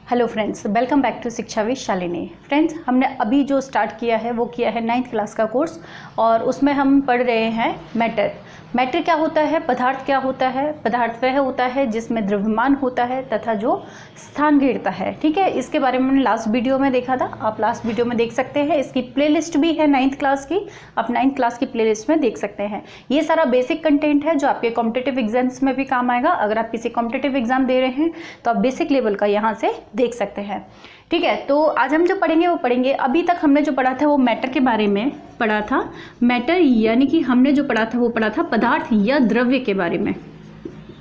Hello friends, welcome back to Shiksha with Shalini. Friends, हमने अभी जो स्टार्ट किया है वो किया है 9th क्लास का कोर्स और उसमें हम पढ़ रहे हैं मैटर। मैटर क्या होता है, पदार्थ क्या होता है। पदार्थ वह होता है जिसमें द्रव्यमान होता है तथा जो स्थान घेरता है। ठीक है, इसके बारे में हमने लास्ट वीडियो में देखा था, आप लास्ट वीडियो में देख सकते हैं। इसकी प्लेलिस्ट भी है 9th क्लास की, आप 9th क्लास की प्लेलिस्ट में देख सकते हैं। ये सारा बेसिक कंटेंट है जो आपके कॉम्पिटिटिव एग्जाम्स में भी काम आएगा। अगर आप किसी कॉम्पिटिटिव एग्जाम दे रहे हैं तो आप बेसिक लेवल का यहाँ से देख सकते हैं। ठीक है, तो आज हम जो पढ़ेंगे वो पढ़ेंगे, अभी तक हमने जो पढ़ा था वो मैटर के बारे में पढ़ा था। मैटर यानी कि हमने जो पढ़ा था वो पढ़ा था पदार्थ या द्रव्य के बारे में।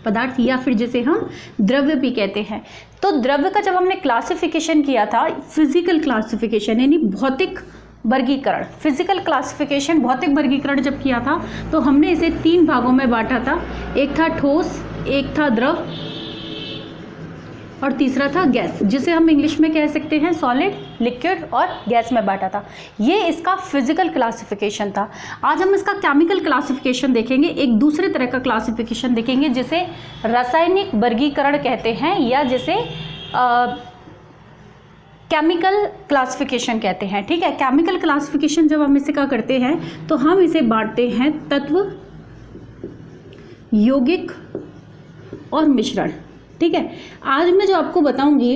पदार्थ या फिर जिसे हम द्रव्य भी कहते हैं। तो द्रव्य का जब हमने क्लासिफिकेशन किया था, फिजिकल क्लासिफिकेशन यानी भौतिक वर्गीकरण, फिजिकल क्लासिफिकेशन भौतिक वर्गीकरण जब किया था तो हमने इसे 3 भागों में बांटा था। एक था ठोस, एक था द्रव और तीसरा था गैस, जिसे हम इंग्लिश में कह सकते हैं सॉलिड, लिक्विड और गैस में बांटा था। ये इसका फिजिकल क्लासिफिकेशन था। आज हम इसका केमिकल क्लासिफिकेशन देखेंगे, एक दूसरे तरह का क्लासिफिकेशन देखेंगे जिसे रासायनिक वर्गीकरण कहते हैं या जिसे केमिकल क्लासिफिकेशन कहते हैं। ठीक है, केमिकल क्लासिफिकेशन जब हम इसे क्या करते हैं तो हम इसे बांटते हैं तत्व, यौगिक और मिश्रण। ठीक है, आज मैं जो आपको बताऊंगी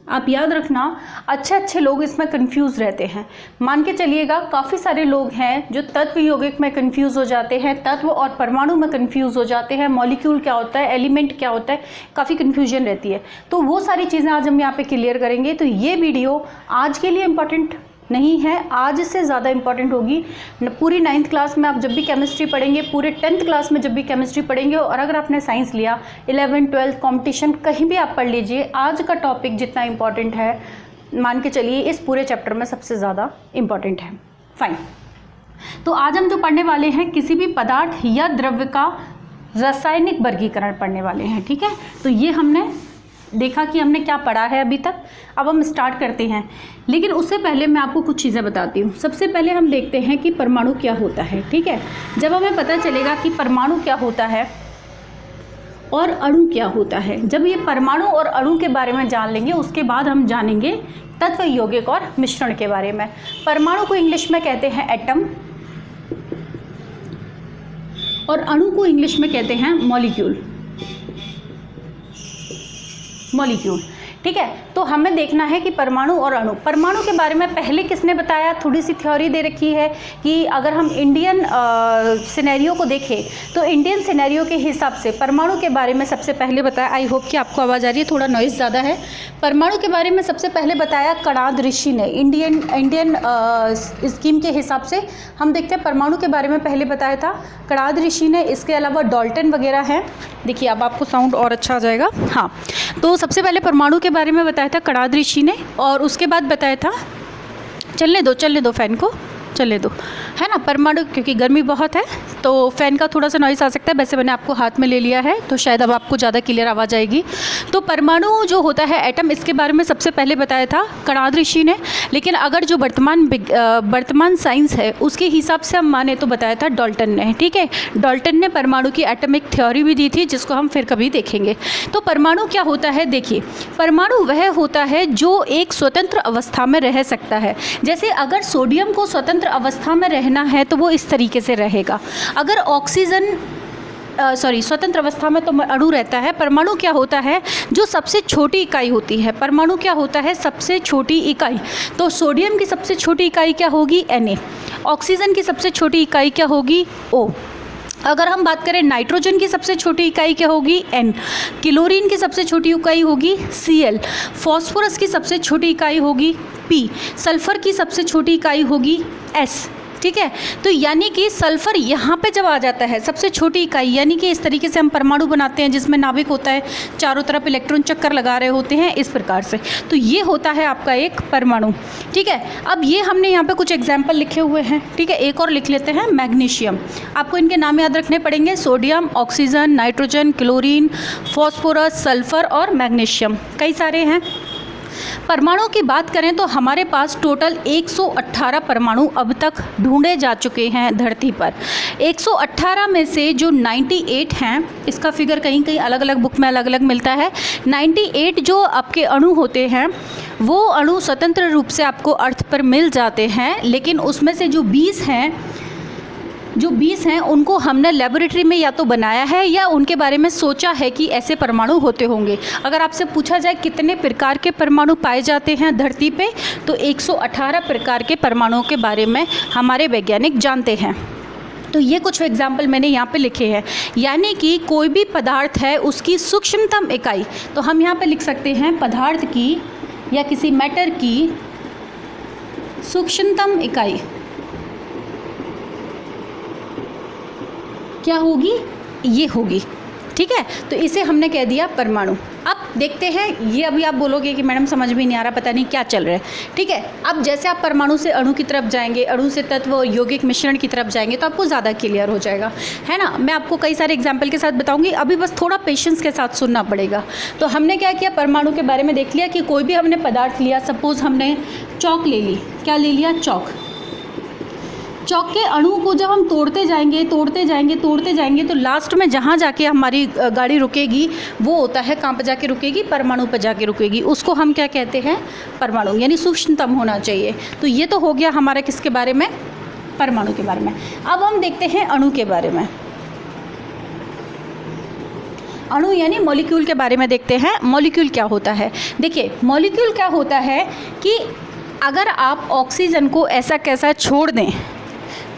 आप याद रखना, अच्छे लोग इसमें कंफ्यूज रहते हैं। मान के चलिएगा काफ़ी सारे लोग हैं जो तत्व यौगिक में कंफ्यूज हो जाते हैं, तत्व और परमाणु में कंफ्यूज हो जाते हैं, मॉलिक्यूल क्या होता है, एलिमेंट क्या होता है, काफ़ी कंफ्यूजन रहती है। तो वो सारी चीज़ें आज हम यहाँ पे क्लियर करेंगे। तो ये वीडियो आज के लिए इम्पॉर्टेंट नहीं है, आज से ज़्यादा इंपॉर्टेंट होगी। पूरी 9th क्लास में आप जब भी केमिस्ट्री पढ़ेंगे, पूरे 10th क्लास में जब भी केमिस्ट्री पढ़ेंगे और अगर आपने साइंस लिया 11th 12th कंपटीशन कहीं भी आप पढ़ लीजिए, आज का टॉपिक जितना इंपॉर्टेंट है मान के चलिए इस पूरे चैप्टर में सबसे ज़्यादा इंपॉर्टेंट है। फाइन, तो आज हम जो पढ़ने वाले हैं किसी भी पदार्थ या द्रव्य का रासायनिक वर्गीकरण पढ़ने वाले हैं। ठीक है, तो ये हमने देखा कि हमने क्या पढ़ा है अभी तक। अब हम स्टार्ट करते हैं, लेकिन उससे पहले मैं आपको कुछ चीज़ें बताती हूँ। सबसे पहले हम देखते हैं कि परमाणु क्या होता है। ठीक है, जब हमें पता चलेगा कि परमाणु क्या होता है और अणु क्या होता है, जब ये परमाणु और अणु के बारे में जान लेंगे उसके बाद हम जानेंगे तत्व, यौगिक और मिश्रण के बारे में। परमाणु को इंग्लिश में कहते हैं एटम और अणु को इंग्लिश में कहते हैं मॉलिक्यूल। ठीक है, तो हमें देखना है कि परमाणु और अणु, परमाणु के बारे में पहले किसने बताया, थोड़ी सी थ्योरी दे रखी है कि अगर हम इंडियन सिनेरियो को देखें तो इंडियन सिनेरियो के हिसाब से परमाणु के बारे में सबसे पहले बताया, आई होप कि आपको आवाज़ आ रही है, थोड़ा नॉइज़ ज़्यादा है। परमाणु के बारे में सबसे पहले बताया कणाद ऋषि ने। इंडियन स्कीम के हिसाब से हम देखते हैं परमाणु के बारे में पहले बताया था कणाद ऋषि ने। इसके अलावा डाल्टन वगैरह हैं। देखिए अब आपको साउंड और अच्छा आ जाएगा। हाँ, तो सबसे पहले परमाणु के बारे में बताया था कणाद ऋषि ने और उसके बाद बताया था, चलने दो फैन को, चलने दो, है ना। परमाणु, क्योंकि गर्मी बहुत है तो फ़ैन का थोड़ा सा नॉइस आ सकता है। वैसे मैंने आपको हाथ में ले लिया है तो शायद अब आपको ज़्यादा क्लियर आवाज़ आएगी। तो परमाणु जो होता है एटम, इसके बारे में सबसे पहले बताया था कणाद ऋषि ने, लेकिन अगर जो वर्तमान साइंस है उसके हिसाब से हम माने तो बताया था डाल्टन ने। ठीक है, डाल्टन ने परमाणु की एटमिक थ्योरी भी दी थी जिसको हम फिर कभी देखेंगे। तो परमाणु क्या होता है, देखिए परमाणु वह होता है जो एक स्वतंत्र अवस्था में रह सकता है। जैसे अगर सोडियम को स्वतंत्र अवस्था में रहना है तो वो इस तरीके से रहेगा। अगर ऑक्सीजन स्वतंत्र अवस्था में तो अणु रहता है। परमाणु क्या होता है, जो सबसे छोटी इकाई होती है। परमाणु क्या होता है, सबसे छोटी इकाई। तो सोडियम की सबसे छोटी इकाई क्या होगी, Na। ऑक्सीजन की सबसे छोटी इकाई क्या होगी, O। अगर हम बात करें नाइट्रोजन की सबसे छोटी इकाई क्या होगी, N। क्लोरीन की सबसे छोटी इकाई होगी Cl। फॉस्फोरस की सबसे छोटी इकाई होगी P। सल्फर की सबसे छोटी इकाई होगी S। ठीक है, तो यानी कि सल्फर यहाँ पे जब आ जाता है सबसे छोटी इकाई, यानी कि इस तरीके से हम परमाणु बनाते हैं जिसमें नाभिक होता है, चारों तरफ इलेक्ट्रॉन चक्कर लगा रहे होते हैं इस प्रकार से, तो ये होता है आपका एक परमाणु। ठीक है, अब ये हमने यहाँ पे कुछ एग्जाम्पल लिखे हुए हैं। ठीक है, एक और लिख लेते हैं, मैग्नीशियम। आपको इनके नाम याद रखने पड़ेंगे, sodium, oxygen, nitrogen, chlorine, phosphorus, sulphur और मैग्नीशियम, कई सारे हैं। परमाणु की बात करें तो हमारे पास टोटल 118 परमाणु अब तक ढूंढे जा चुके हैं धरती पर। 118 में से जो 98 हैं, इसका फिगर कहीं कहीं अलग अलग बुक में अलग अलग मिलता है। 98 जो आपके अणु होते हैं वो अणु स्वतंत्र रूप से आपको अर्थ पर मिल जाते हैं, लेकिन उसमें से जो 20 हैं उनको हमने लेबोरेटरी में या तो बनाया है या उनके बारे में सोचा है कि ऐसे परमाणु होते होंगे। अगर आपसे पूछा जाए कितने प्रकार के परमाणु पाए जाते हैं धरती पे, तो 118 प्रकार के परमाणुओं के बारे में हमारे वैज्ञानिक जानते हैं। तो ये कुछ एग्जाम्पल मैंने यहाँ पे लिखे हैं, यानी कि कोई भी पदार्थ है उसकी सूक्ष्मतम इकाई, तो हम यहाँ पे लिख सकते हैं पदार्थ की या किसी मैटर की सूक्ष्मतम इकाई क्या होगी, ये होगी। ठीक है, तो इसे हमने कह दिया परमाणु। अब देखते हैं, ये अभी आप बोलोगे कि मैडम समझ में नहीं आ रहा, पता नहीं क्या चल रहा है। ठीक है, अब जैसे आप परमाणु से अणु की तरफ जाएंगे, अणु से तत्व और यौगिक मिश्रण की तरफ जाएंगे तो आपको ज़्यादा क्लियर हो जाएगा, है ना। मैं आपको कई सारे एग्जाम्पल के साथ बताऊंगी, अभी बस थोड़ा पेशेंस के साथ सुनना पड़ेगा। तो हमने क्या किया, परमाणु के बारे में देख लिया कि कोई भी हमने पदार्थ लिया, सपोज हमने चौक ले ली, क्या ले लिया, चौक। चौक के अणु को जब हम तोड़ते जाएंगे तो लास्ट में जहाँ जाके हमारी गाड़ी रुकेगी वो होता है, कहाँ पर जाके रुकेगी, परमाणु पर जाके रुकेगी। उसको हम क्या कहते हैं, परमाणु, यानी सूक्ष्मतम होना चाहिए। तो ये तो हो गया हमारा किसके बारे में, परमाणु के बारे में। अब हम देखते हैं अणु के बारे में। अणु यानी मॉलिक्यूल के बारे में देखते हैं। मॉलिक्यूल क्या होता है, देखिए मॉलिक्यूल क्या होता है कि अगर आप ऑक्सीजन को ऐसा कैसा छोड़ दें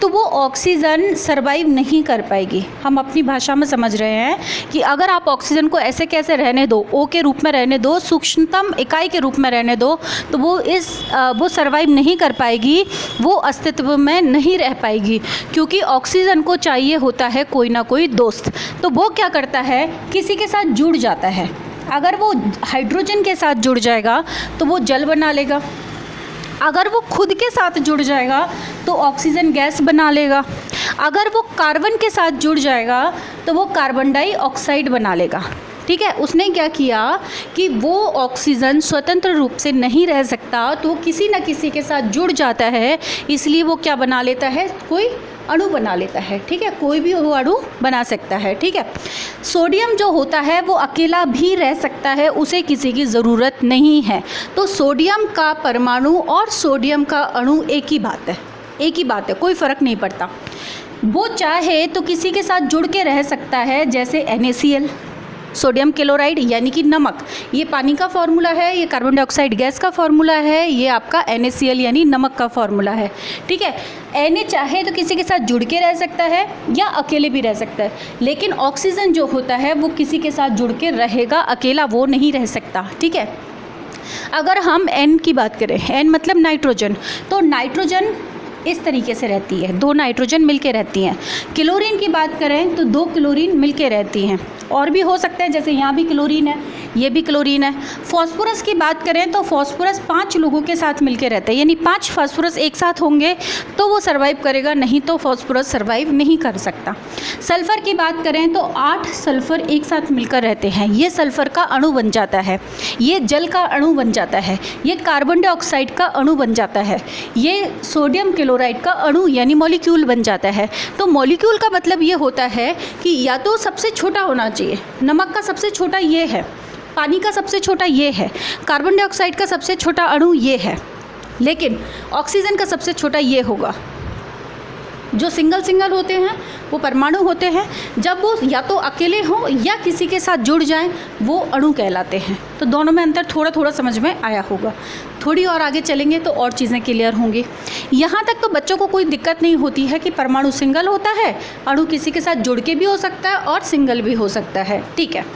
तो वो ऑक्सीजन सरवाइव नहीं कर पाएगी। हम अपनी भाषा में समझ रहे हैं कि अगर आप ऑक्सीजन को ऐसे कैसे रहने दो, ओ के रूप में रहने दो, सूक्ष्मतम इकाई के रूप में रहने दो, तो वो सरवाइव नहीं कर पाएगी, वो अस्तित्व में नहीं रह पाएगी, क्योंकि ऑक्सीजन को चाहिए होता है कोई ना कोई दोस्त। तो वो क्या करता है, किसी के साथ जुड़ जाता है। अगर वो हाइड्रोजन के साथ जुड़ जाएगा तो वो जल बना लेगा, अगर वो खुद के साथ जुड़ जाएगा तो ऑक्सीजन गैस बना लेगा, अगर वो कार्बन के साथ जुड़ जाएगा तो वो कार्बन डाइऑक्साइड बना लेगा। ठीक है, उसने क्या किया कि वो ऑक्सीजन स्वतंत्र रूप से नहीं रह सकता, तो किसी न किसी के साथ जुड़ जाता है, इसलिए वो क्या बना लेता है, कोई अणु बना लेता है। ठीक है, कोई भी वो अणु बना सकता है। ठीक है, सोडियम जो होता है वो अकेला भी रह सकता है, उसे किसी की ज़रूरत नहीं है। तो सोडियम का परमाणु और सोडियम का अणु एक ही बात है, कोई फ़र्क नहीं पड़ता। वो चाहे तो किसी के साथ जुड़ के रह सकता है, जैसे NaCl, सोडियम क्लोराइड यानी कि नमक, ये पानी का फॉर्मूला है, ये कार्बन डाइऑक्साइड गैस का फॉर्मूला है, ये आपका NaCl यानी नमक का फॉर्मूला है। ठीक है, Na चाहे तो किसी के साथ जुड़ के रह सकता है या अकेले भी रह सकता है, लेकिन ऑक्सीजन जो होता है वो किसी के साथ जुड़ के रहेगा, अकेला वो नहीं रह सकता। ठीक है, अगर हम N की बात करें, N मतलब नाइट्रोजन, तो नाइट्रोजन इस तरीके से रहती है, 2 नाइट्रोजन मिलके रहती हैं। क्लोरीन की बात करें तो 2 क्लोरीन मिलके रहती हैं, और भी हो सकता है, जैसे यहाँ भी क्लोरीन है, ये भी क्लोरीन है। फॉस्फोरस की बात करें तो फॉस्फोरस 5 लोगों के साथ मिलके रहता है, यानी 5 फॉस्फोरस एक साथ होंगे तो वो सर्वाइव करेगा, नहीं तो फॉस्फोरस सर्वाइव नहीं कर सकता। सल्फ़र की बात करें तो 8 सल्फ़र एक साथ मिलकर रहते हैं, ये सल्फ़र का अणु बन जाता है, ये जल का अणु बन जाता है, ये कार्बन डाइऑक्साइड का अणु बन जाता है, ये सोडियम क्लोराइड का अणु यानी मॉलिक्यूल बन जाता है। तो मॉलिक्यूल का मतलब ये होता है कि या तो सबसे छोटा होना चाहिए, नमक का सबसे छोटा ये है, पानी का सबसे छोटा ये है, कार्बन डाइऑक्साइड का सबसे छोटा अणु ये है, लेकिन ऑक्सीजन का सबसे छोटा ये होगा। जो सिंगल होते हैं वो परमाणु होते हैं, जब वो या तो अकेले हों या किसी के साथ जुड़ जाएं वो अणु कहलाते हैं। तो दोनों में अंतर थोड़ा समझ में आया होगा। थोड़ी और आगे चलेंगे तो और चीज़ें क्लियर होंगी। यहाँ तक तो बच्चों को कोई दिक्कत नहीं होती है कि परमाणु सिंगल होता है, अणु किसी के साथ जुड़ के भी हो सकता है और सिंगल भी हो सकता है। ठीक है,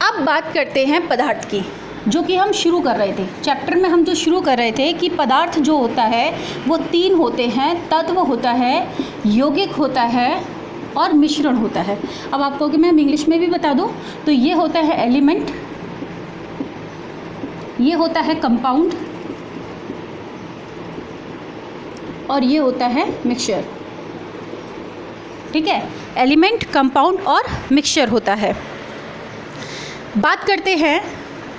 अब बात करते हैं पदार्थ की, जो कि हम शुरू कर रहे थे चैप्टर में। हम जो शुरू कर रहे थे कि पदार्थ जो होता है वो 3 होते हैं, तत्व होता है, यौगिक होता है और मिश्रण होता है। अब आपको कि मैं इंग्लिश में भी बता दूं तो ये होता है एलिमेंट, ये होता है कंपाउंड और ये होता है मिक्सचर। ठीक है, एलिमेंट, कंपाउंड और मिक्सचर होता है। बात करते हैं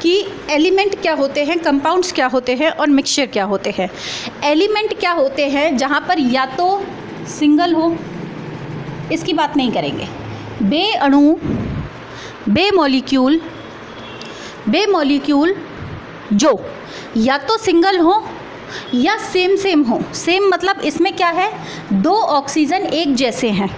कि एलिमेंट क्या होते हैं, कंपाउंड्स क्या होते हैं और मिक्सचर क्या होते हैं। एलिमेंट क्या होते हैं, जहाँ पर या तो सिंगल हो, इसकी बात नहीं करेंगे, बे अणु, बे मॉलिक्यूल जो या तो सिंगल हो या सेम हो। सेम मतलब इसमें क्या है, दो ऑक्सीजन एक जैसे हैं,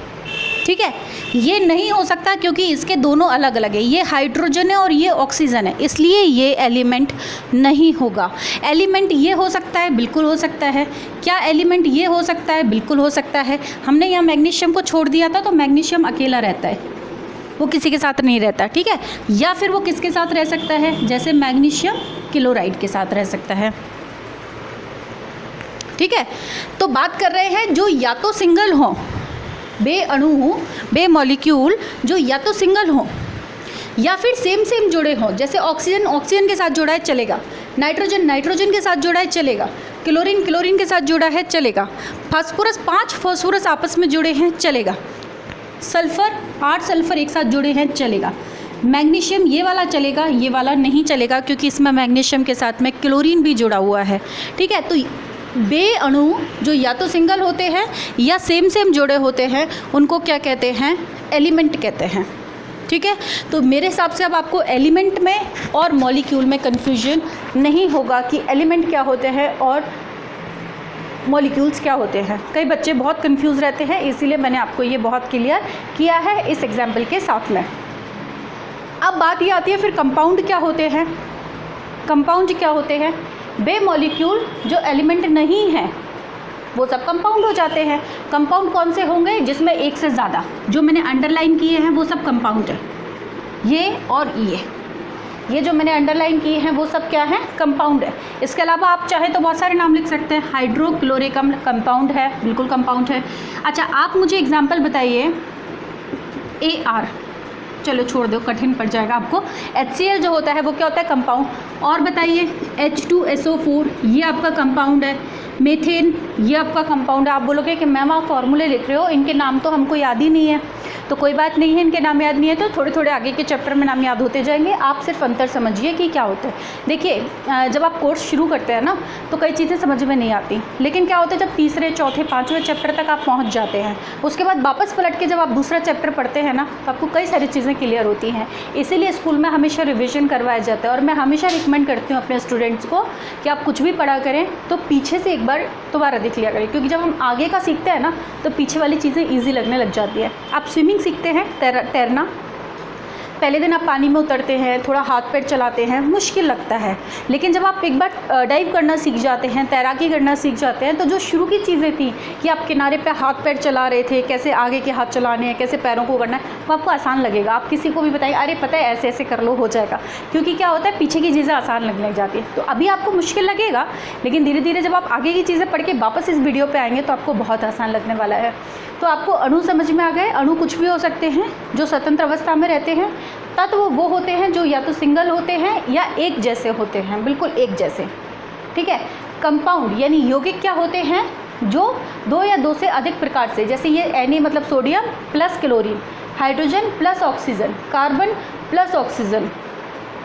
ठीक है। ये नहीं हो सकता क्योंकि इसके दोनों अलग अलग है, ये हाइड्रोजन है और ये ऑक्सीजन है, इसलिए ये एलिमेंट नहीं होगा। एलिमेंट ये हो सकता है, बिल्कुल हो सकता है। क्या एलिमेंट ये हो सकता है? बिल्कुल हो सकता है। हमने यहाँ मैग्नीशियम को छोड़ दिया था, तो मैग्नीशियम अकेला रहता है, वो किसी के साथ नहीं रहता, ठीक है। या फिर वो किसके साथ रह सकता है, जैसे मैग्नीशियम क्लोराइड के साथ रह सकता है, ठीक है। तो बात कर रहे हैं जो या तो सिंगल हो, बे अणु हो, बे मॉलिक्यूल जो या तो सिंगल हो या फिर सेम जुड़े हों। जैसे ऑक्सीजन के साथ जुड़ा है, चलेगा। नाइट्रोजन के साथ जुड़ा है, चलेगा। क्लोरीन के साथ जुड़ा है, चलेगा। फास्फोरस 5 फास्फोरस आपस में जुड़े हैं, चलेगा। सल्फ़र 8 सल्फ़र एक साथ जुड़े हैं, चलेगा। मैग्नीशियम ये वाला चलेगा, ये वाला नहीं चलेगा क्योंकि इसमें मैग्नीशियम के साथ में क्लोरीन भी जुड़ा हुआ है, ठीक है। तो बे अणु जो या तो सिंगल होते हैं या सेम जुड़े होते हैं, उनको क्या कहते हैं, एलिमेंट कहते हैं, ठीक है। तो मेरे हिसाब से अब आपको एलिमेंट में और मॉलिक्यूल में कन्फ्यूजन नहीं होगा कि एलिमेंट क्या होते हैं और मॉलिक्यूल्स क्या होते हैं। कई बच्चे बहुत कंफ्यूज रहते हैं, इसीलिए मैंने आपको ये बहुत क्लियर किया है इस एग्जाम्पल के साथ में। अब बात ये आती है फिर कंपाउंड क्या होते हैं। कंपाउंड क्या होते हैं, बे मॉलिक्यूल जो एलिमेंट नहीं है वो सब कंपाउंड हो जाते हैं। कंपाउंड कौन से होंगे, जिसमें एक से ज़्यादा, जो मैंने अंडरलाइन किए हैं वो सब कंपाउंड है। ये और ये जो मैंने अंडरलाइन किए हैं वो सब क्या है, कंपाउंड है। इसके अलावा आप चाहे तो बहुत सारे नाम लिख सकते हैं। हाइड्रोक्लोरिक अम्ल कंपाउंड है, बिल्कुल कंपाउंड है। अच्छा, आप मुझे एग्जाम्पल बताइए, AR, चलो छोड़ दो, कठिन पड़ जाएगा आपको। HCl जो होता है वो क्या होता है, कंपाउंड। और बताइए, H2SO4 ये आपका कंपाउंड है। मीथेन ये आपका कंपाउंड है। आप बोलोगे कि मैम आप फॉर्मूले लिख रहे हो, इनके नाम तो हमको याद ही नहीं है। तो कोई बात नहीं है, इनके नाम याद नहीं है तो थोड़े थोड़े आगे के चैप्टर में नाम याद होते जाएंगे। आप सिर्फ अंतर समझिए कि क्या होता है। देखिए, जब आप कोर्स शुरू करते हैं ना तो कई चीज़ें समझ में नहीं आती, लेकिन क्या होता है जब तीसरे, चौथे, 5वें चैप्टर तक आप पहुँच जाते हैं, उसके बाद वापस पलट के जब आप दूसरा चैप्टर पढ़ते हैं ना तो आपको कई सारी चीज़ें क्लियर होती हैं। इसीलिए स्कूल में हमेशा रिविज़न करवाया जाता है और मैं हमेशा रिकमेंड करती हूँ अपने स्टूडेंट्स को कि आप कुछ भी पढ़ा करें तो पीछे से एक बार दोबारा देख लिया करें, क्योंकि जब हम आगे का सीखते हैं ना तो पीछे वाली चीज़ें ईजी लगने लग जाती है। आप स्विमिंग सीखते हैं, तैरना, पहले दिन आप पानी में उतरते हैं, थोड़ा हाथ पैर चलाते हैं, मुश्किल लगता है, लेकिन जब आप एक बार डाइव करना सीख जाते हैं, तैराकी करना सीख जाते हैं, तो जो शुरू की चीज़ें थी कि आप किनारे पे हाथ पैर चला रहे थे, कैसे आगे के हाथ चलाने हैं, कैसे पैरों को करना है, वो आपको आसान लगेगा। आप किसी को भी बताइए, अरे पता है ऐसे ऐसे कर लो, हो जाएगा, क्योंकि क्या होता है पीछे की चीज़ें आसान लगने लग जाती है। तो अभी आपको मुश्किल लगेगा, लेकिन धीरे धीरे जब आप आगे की चीज़ें पढ़ के वापस इस वीडियो पर आएंगे तो आपको बहुत आसान लगने वाला है। तो आपको अणु समझ में आ गए। अणु कुछ भी हो सकते हैं जो स्वतंत्र अवस्था में रहते हैं। तत्व वो होते हैं जो या तो सिंगल होते हैं या एक जैसे होते हैं, बिल्कुल एक जैसे, ठीक है। कंपाउंड यानी यौगिक क्या होते हैं, जो 2 या 2 से अधिक प्रकार से, जैसे ये Na मतलब sodium plus chlorine, hydrogen plus oxygen, carbon plus oxygen,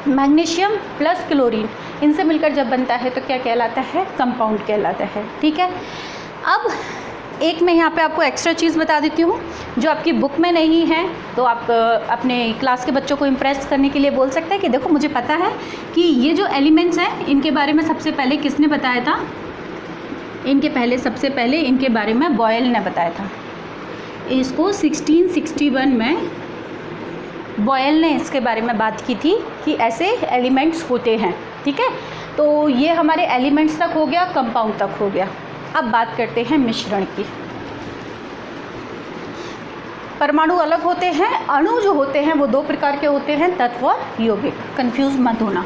magnesium plus chlorine, इनसे मिलकर जब बनता है तो क्या कहलाता है, कंपाउंड कहलाता है, ठीक है। अब एक मैं यहाँ पे आपको एक्स्ट्रा चीज़ बता देती हूँ जो आपकी बुक में नहीं है, तो आप अपने क्लास के बच्चों को इम्प्रेस करने के लिए बोल सकते हैं कि देखो मुझे पता है कि ये जो एलिमेंट्स हैं इनके बारे में सबसे पहले किसने बताया था, सबसे पहले इनके बारे में बॉयल ने बताया था। इसको 1661 में बॉयल ने इसके बारे में बात की थी कि ऐसे एलिमेंट्स होते हैं, ठीक है। तो ये हमारे एलिमेंट्स तक हो गया, कंपाउंड तक हो गया। अब बात करते हैं मिश्रण की। परमाणु अलग होते हैं, अणु जो होते हैं वो 2 प्रकार के होते हैं, तत्व और यौगिक। कंफ्यूज मत होना।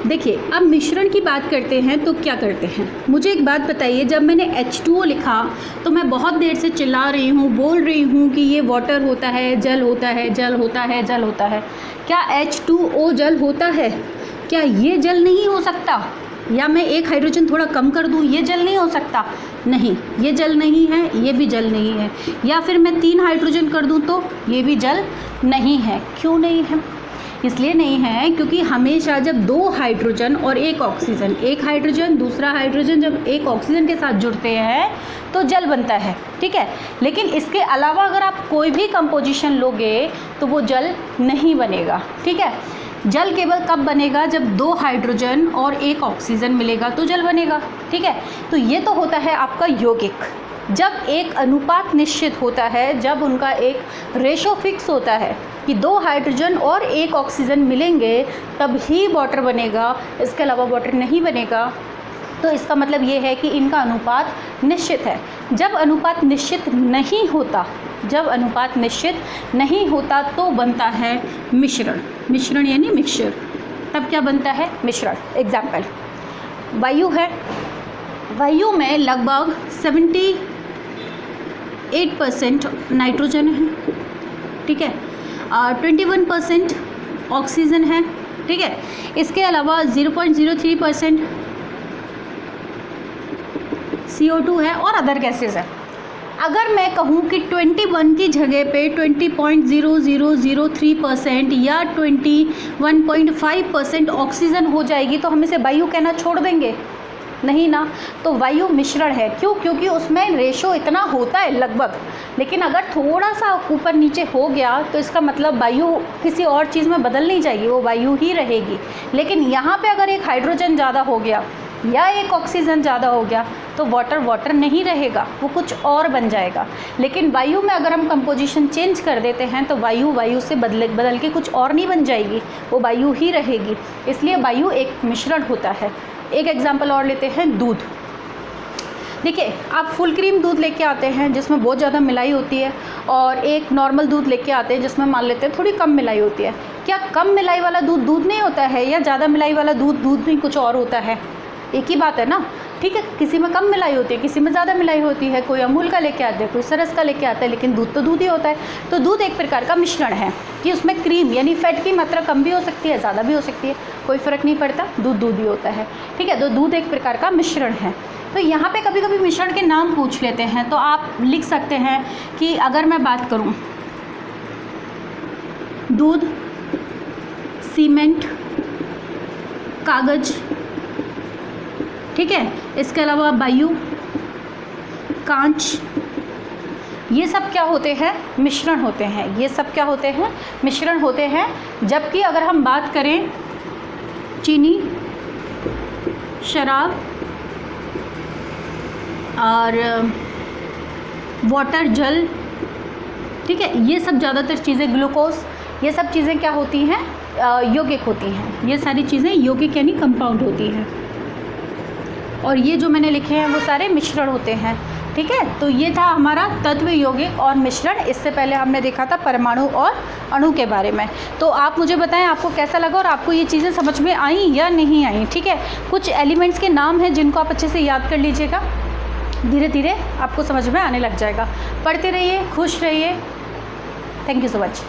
देखिए, अब मिश्रण की बात करते हैं तो क्या करते हैं, मुझे एक बात बताइए। जब मैंने H2O लिखा तो मैं बहुत देर से चिल्ला रही हूँ, बोल रही हूँ कि ये वाटर होता है, जल होता है, जल होता है, जल होता है। क्या H2O जल होता है? क्या ये जल नहीं हो सकता? या मैं एक हाइड्रोजन थोड़ा कम कर दूं, ये जल नहीं हो सकता? नहीं, ये जल नहीं है, ये भी जल नहीं है। या फिर मैं 3 हाइड्रोजन कर दूं तो ये भी जल नहीं है। क्यों नहीं है? इसलिए नहीं है क्योंकि हमेशा जब 2 हाइड्रोजन और 1 ऑक्सीजन, एक हाइड्रोजन दूसरा हाइड्रोजन जब एक ऑक्सीजन के साथ जुड़ते हैं तो जल बनता है, ठीक है। लेकिन इसके अलावा अगर आप कोई भी कंपोजिशन लोगे तो वो जल नहीं बनेगा, ठीक है। जल केवल कब बनेगा? जब 2 हाइड्रोजन और 1 ऑक्सीजन मिलेगा तो जल बनेगा, ठीक है। तो ये तो होता है आपका यौगिक। जब एक अनुपात निश्चित होता है, जब उनका एक रेशो फिक्स होता है कि 2 हाइड्रोजन और 1 ऑक्सीजन मिलेंगे तब ही वाटर बनेगा, इसके अलावा वाटर नहीं बनेगा। तो इसका मतलब ये है कि इनका अनुपात निश्चित है। जब अनुपात निश्चित नहीं होता, जब अनुपात निश्चित नहीं होता तो बनता है मिश्रण। मिश्रण यानी मिक्सचर। तब क्या बनता है? मिश्रण। एग्जाम्पल, वायु है, वायु में लगभग 78% नाइट्रोजन है, ठीक है, 21% ऑक्सीजन है, ठीक है। इसके अलावा 0.03% CO2 है और अदर गैसेस है। अगर मैं कहूँ कि 21 की जगह पे 20.0003% या 21.5% ऑक्सीजन हो जाएगी तो हम इसे वायु कहना छोड़ देंगे? नहीं ना। तो वायु मिश्रण है। क्यों? क्योंकि उसमें रेशो इतना होता है लगभग, लेकिन अगर थोड़ा सा ऊपर नीचे हो गया तो इसका मतलब वायु किसी और चीज़ में बदल नहीं जाएगी, वो वायु ही रहेगी। लेकिन यहाँ पे अगर एक हाइड्रोजन ज़्यादा हो गया या एक ऑक्सीजन ज़्यादा हो गया तो वाटर नहीं रहेगा, वो कुछ और बन जाएगा। लेकिन वायु में अगर हम कंपोजिशन चेंज कर देते हैं तो वायु से बदल के कुछ और नहीं बन जाएगी, वो वायु ही रहेगी। इसलिए वायु एक मिश्रण होता है। एक एग्जाम्पल और लेते हैं, दूध। देखिए, आप फुल क्रीम दूध लेके आते हैं जिसमें बहुत ज़्यादा मिलाई होती है, और एक नॉर्मल दूध लेके आते हैं जिसमें मान लेते हैं थोड़ी कम मिलाई होती है। क्या कम मिलाई वाला दूध दूध नहीं होता है, या ज़्यादा मिलाई वाला दूध दूध नहीं कुछ और होता है? एक ही बात है ना, ठीक है। किसी में कम मिलाई होती है, किसी में ज़्यादा मिलाई होती है। कोई अमूल का लेके आता है, कोई सरस का लेके आता है, लेकिन दूध तो दूध ही होता है। तो दूध एक प्रकार का मिश्रण है कि उसमें क्रीम यानी फैट की मात्रा कम भी हो सकती है, ज़्यादा भी हो सकती है, कोई फ़र्क नहीं पड़ता, दूध दूध ही होता है, ठीक है। तो दूध एक प्रकार का मिश्रण है। तो यहाँ पे कभी कभी मिश्रण के नाम पूछ लेते हैं, तो आप लिख सकते हैं कि अगर मैं बात करूँ दूध, सीमेंट, कागज़, ठीक है, इसके अलावा वायु, कांच, ये सब क्या होते हैं? मिश्रण होते हैं। ये सब क्या होते हैं? मिश्रण होते हैं। जबकि अगर हम बात करें चीनी, शराब और वाटर, जल, ठीक है, ये सब ज़्यादातर चीज़ें, ग्लूकोज, ये सब चीज़ें क्या होती हैं? यौगिक होती हैं। ये सारी चीज़ें यौगिक यानी कंपाउंड होती हैं। और ये जो मैंने लिखे हैं वो सारे मिश्रण होते हैं, ठीक है। तो ये था हमारा तत्व, यौगिक और मिश्रण। इससे पहले हमने देखा था परमाणु और अणु के बारे में। तो आप मुझे बताएं आपको कैसा लगा और आपको ये चीज़ें समझ में आई या नहीं आई, ठीक है। कुछ एलिमेंट्स के नाम हैं जिनको आप अच्छे से याद कर लीजिएगा, धीरे धीरे आपको समझ में आने लग जाएगा। पढ़ते रहिए, खुश रहिए। Thank you so much.